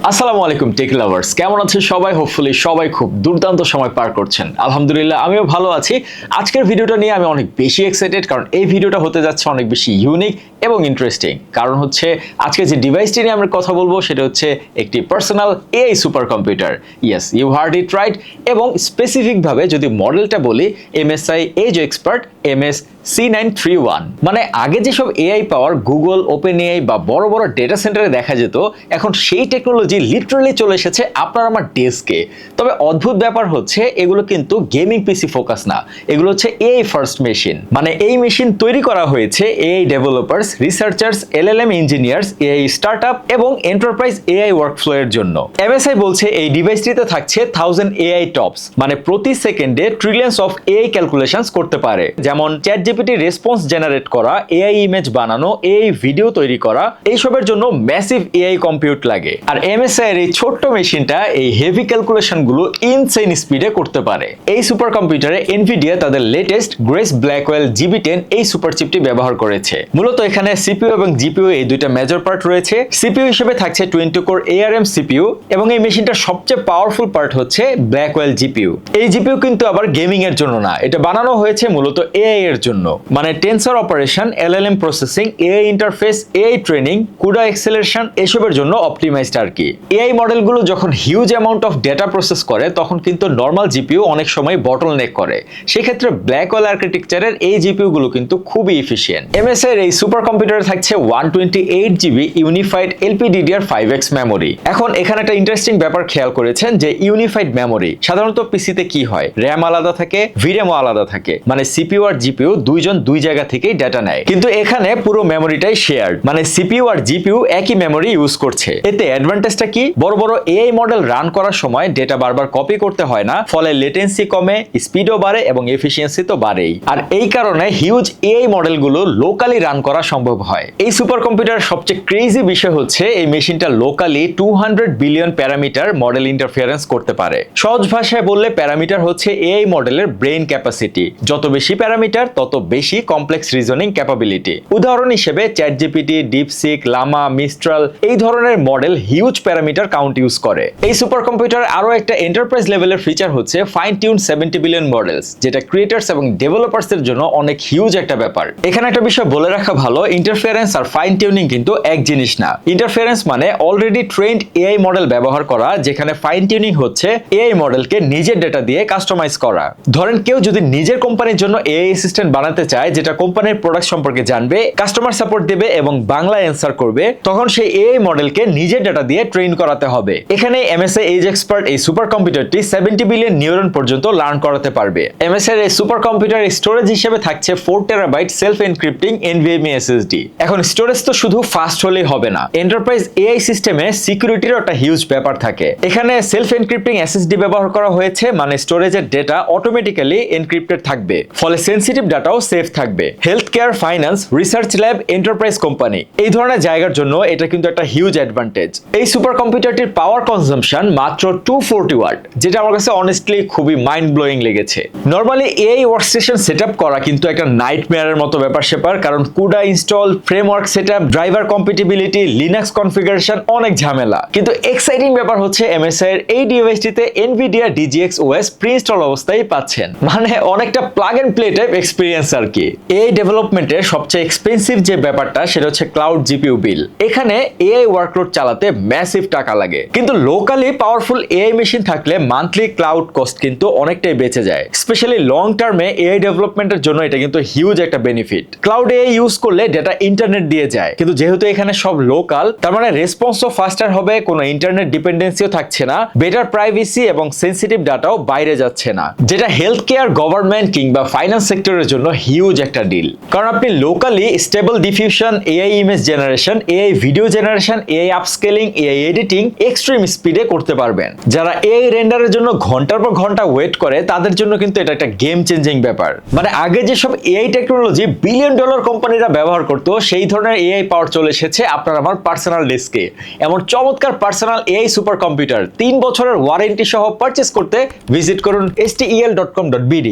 আসসালামু আলাইকুম take lovers, কেমন আছেন সবাই? হোপফুলি সবাই খুব দুর্দান্ত সময় পার করছেন। আলহামদুলিল্লাহ আমিও ভালো আছি। আজকের ভিডিওটা নিয়ে আমি অনেক বেশি এক্সাইটেড, কারণ এই ভিডিওটা হতে যাচ্ছে অনেক বেশি ইউনিক এবং ইন্টারেস্টিং। কারণ হচ্ছে আজকে যে ডিভাইসটি নিয়ে আমরা কথা বলবো সেটা হচ্ছে একটি personal AI super computer. Yes, you heard it right. এবং স্পেসিফিকভাবে যদি মডেলটা বলি, MSI এজ এক্সপার্ট MS-C931। মানে আগে যেসব এআই পাওয়ার গুগল, ওপেন এআই বা বড় বড় ডেটা সেন্টারে দেখা যেত, এখন সেই টেকনোলজি লিটারালি চলে এসেছে আপনার আমার ডেস্কে। তবে অদ্ভুত ব্যাপার হচ্ছে এগুলো কিন্তু গেমিং পিসি ফোকাস না, এগুলো হচ্ছে এআই ফার্স্ট মেশিন। মানে এই মেশিন তৈরি করা হয়েছে AI developers, researchers, LLM engineers, AI startup এবং এন্টারপ্রাইজ এআই ওয়ার্কফ্লো এর জন্য। MSI বলছে এই ডিভাইসটিতে থাকছে 1000 এআই টপস, মানে প্রতি সেকেন্ডে ট্রিলিয়ন্স অফ এআই ক্যালকুলেশনস করতে পারে। যেমন ChatGPT রেসপন্স জেনারেট করা, এআই ইমেজ বানানো, এআই ভিডিও তৈরি করা, এইসবের জন্য ম্যাসিভ এআই কম্পিউট লাগে। আর MSI এর এই ছোট্ট মেশিনটা এই হেভি ক্যালকুলেশন গুলো ইনসেইন স্পিডে করতে পারে। এই সুপার কম্পিউটারে এনভিডিয়া তাদের লেটেস্ট গ্রেস ব্ল্যাকওয়েল GB10 এই সুপার চিপটি ব্যবহার করেছে। মূলত এখানে সিপিইউ এবং জিপিইউ এই দুইটা মেজর পার্ট রয়েছে। সিপিইউ হিসেবে থাকছে 20 কোর ARM সিপিইউ এবং এই মেশিনটার সবচেয়ে পাওয়ারফুল পার্ট হচ্ছে ব্ল্যাকওয়েল জিপিইউ। এই জিপিইউ কিন্তু আবার গেমিং এর জন্য না, এটা বানানো হয়েছে মূলত এআই এর জন্য। মানে tensor operation, LLM processing, AI interface, AI training, CUDA acceleration এসবের জন্য অপটিমাইজড আর কি। এআই মডেলগুলো যখন huge amount of data process করে তখন কিন্তু নর্মাল জিপিইউ অনেক সময় বটলনেক করে। সেক্ষেত্রে ব্ল্যাকওয়েল আর্কিটেকচারের এই জিপিইউ গুলো কিন্তু খুবই এফিশিয়েন্ট। MSI এর এই সুপার কম্পিউটারে থাকছে 128GB ইউনিফাইড LPDDR5X মেমোরি। এখন এখানে একটা ইন্টারেস্টিং ব্যাপার খেয়াল করেছেন যে ইউনিফাইড মেমোরি সাধারণত পিসিতে কি হয়, র্যাম আলাদা থাকে, ভিরেমও আলাদা থাকে, মানে সিপিইউ আর জিপিইউ দুইজন দুই জায়গা থেকেই ডেটা নেয়। কিন্তু এখানে পুরো মেমোরিটাই শেয়ার্ড, মানে সিপিইউ আর জিপিইউ একই মেমোরি ইউজ করছে। এতে অ্যাডভান্টেজটা কি? বড় বড় এআই মডেল রান করার সময় ডেটা বারবার কপি করতে হয় না, ফলে লেটেন্সি কমে, স্পিডও বাড়ে এবং এফিসিয়েন্সি তো বাড়েই। আর এই কারণে হিউজ এআই মডেলগুলো লোকালি রান করা সম্ভব হয়। এই সুপার কম্পিউটার সবচেয়ে ক্রেজি বিষয় হচ্ছে এই মেশিনটা locally 200 billion parameter model interference করতে পারে। সহজ ভাষায় বললে প্যারামিটার হচ্ছে এআই মডেলের ব্রেইন ক্যাপাসিটি। যত বেশি প্যারামিটার তত বেশি কমপ্লেক্স রিজনিং ক্যাপাবিলিটি। উদাহরণ হিসেবে ChatGPT, ডিপসিক, লামা, মিস্ট্রাল এই ধরনের model huge parameter count use করে। এই সুপার কম্পিউটার আরো একটা এন্টারপ্রাইজ লেভেলের ফিচার হচ্ছে ফাইন টিউন 70 বিলিয়ন মডেলস, যেটা ক্রিয়েটার্স এবং ডেভেলপার্স এর জন্য অনেক হিউজ একটা ব্যাপার। এখানে একটা বিষয় বলে রাখা ভালো, ইন্টারফিয়ারেন্স আর ফাইন টিউনিং কিন্তু এক জিনিস না। ইন্টারফিয়ারেন্স মানে অলরেডি ট্রেন্ড এআই মডেল ব্যবহার করা, যেখানে ফাইন টিউনিং হচ্ছে এআই মডেলকে নিজের ডেটা দিয়ে কাস্টমাইজ করা। ধরেন কেউ যদি নিজের কোম্পানির জন্য এআই অ্যাসিস্ট্যান্ট বানাতে চায়, যেটা কোম্পানির প্রোডাক্ট সম্পর্কে জানবে, কাস্টমার সাপোর্ট দেবে এবং বাংলা অ্যান্সার করবে, তখন সেই এআই মডেলকে নিজের ডেটা দিয়ে ট্রেন করাতে হবে। এখানে MSI এজ এক্সপার্ট এই সুপার কম্পিউটারটি 70 বিলিয়ন নিউরন পর্যন্ত লার্ন করাতে পারবে। MSI এর এই সুপার কম্পিউটার স্টোরেজ হিসেবে থাকছে 4 টেরাবাইট সেলফ এনক্রিপ্টিং NVMe SSD। এখন স্টোরেজ তো শুধু ফাস্ট হলেই হবে না, এন্টারপ্রাইজ এআই সিস্টেমে সিকিউরিটিরও একটা হিউজ ব্যাপার থাকে। এখানে সেলফ এনক্রিপ্টিং SSD ব্যবহার করা হয়েছে, মানে স্টোরেজের ডেটা অটোমেটিক্যালি এনক্রিপ্টেড থাকবে, ফলে সেনসিটিভ ডাটাও সেফ থাকবে। Health care, finance, research lab, enterprise company এই ধরনের জায়গার জন্য এটা কিন্তু একটা হিউজ অ্যাডভান্টেজ। এই সুপার কম্পিউটারটির পাওয়ার কনজাম্পশন মাত্র 240 ওয়াট, যেটা আমার কাছে অনেস্টলি খুবই মাইন্ড ব্লোয়িং লেগেছে। নরমালি এআই ওয়ার্কস্টেশন সেটআপ করা কিন্তু একটা নাইটমেয়ারের মতো ব্যাপার স্যাপার, কারণ CUDA install, framework setup, driver compatibility, Linux configuration অনেক ঝামেলা। কিন্তু এক্সাইটিং ব্যাপার হচ্ছে MSI এর এই ডিভাইসটিতে NVIDIA DGX OS pre install অবস্থায় পাচ্ছেন, মানে অনেকটা plug and play type experience আর কি। এই ডেভেলপমেন্টের সবচেয়ে এক্সপেন্সিভ যে ব্যাপারটা সেটা হচ্ছে ক্লাউড জিপিইউ বিল। এখানে এআই ওয়ার্কলোড চালাতে ম্যাসিভ টাকা লাগে, কিন্তু লোকালি পাওয়ারফুল এআই মেশিন থাকলে মান্থলি ক্লাউড কস্ট কিন্তু অনেকটাই বেঁচে যায়। স্পেশালি লং টার্মে এআই ডেভেলপমেন্টের জন্য এটা কিন্তু হিউজ একটা বেনিফিট। ক্লাউড এআই ইউজ করলে ডেটা ইন্টারনেট দিয়ে যায়, কিন্তু যেহেতু এখানে সব লোকাল, তার মানে রেসপন্সও ফাস্টার হবে, কোনো ইন্টারনেট ডিপেন্ডেন্সিও থাকছে না, বেটার প্রাইভেসি এবং সেনসিটিভ ডাটাও বাইরে যাচ্ছে না, যেটা হেলথ কেয়ার, গভর্নমেন্ট কিংবা ফাইন্যান্স সেক্টরের জন্য হিউজ একটা ডিল। কারণ আপনি locally stable diffusion, AI image generation, AI video generation, AI upscaling, AI editing extreme স্পিডে করতে পারবেন। যারা এআই রেন্ডারের জন্য ঘন্টার পর ঘন্টা ওয়েট করে তাদের জন্য কিন্তু এটা একটা গেম চেঞ্জিং ব্যাপার। মানে আগে যেসব এআই টেকনোলজি বিলিয়ন ডলার কোম্পানিরা ব্যবহার করতো, সেই ধরনের এআই পাওয়ার চলে এসেছে আপনার আমার পার্সোনাল ডেস্কে। এমন চমৎকার পার্সোনাল এআই সুপার কম্পিউটার 3 বছরের ওয়ারেন্টি সহ পারচেজ করতে ভিজিট করুন stel.com.bd।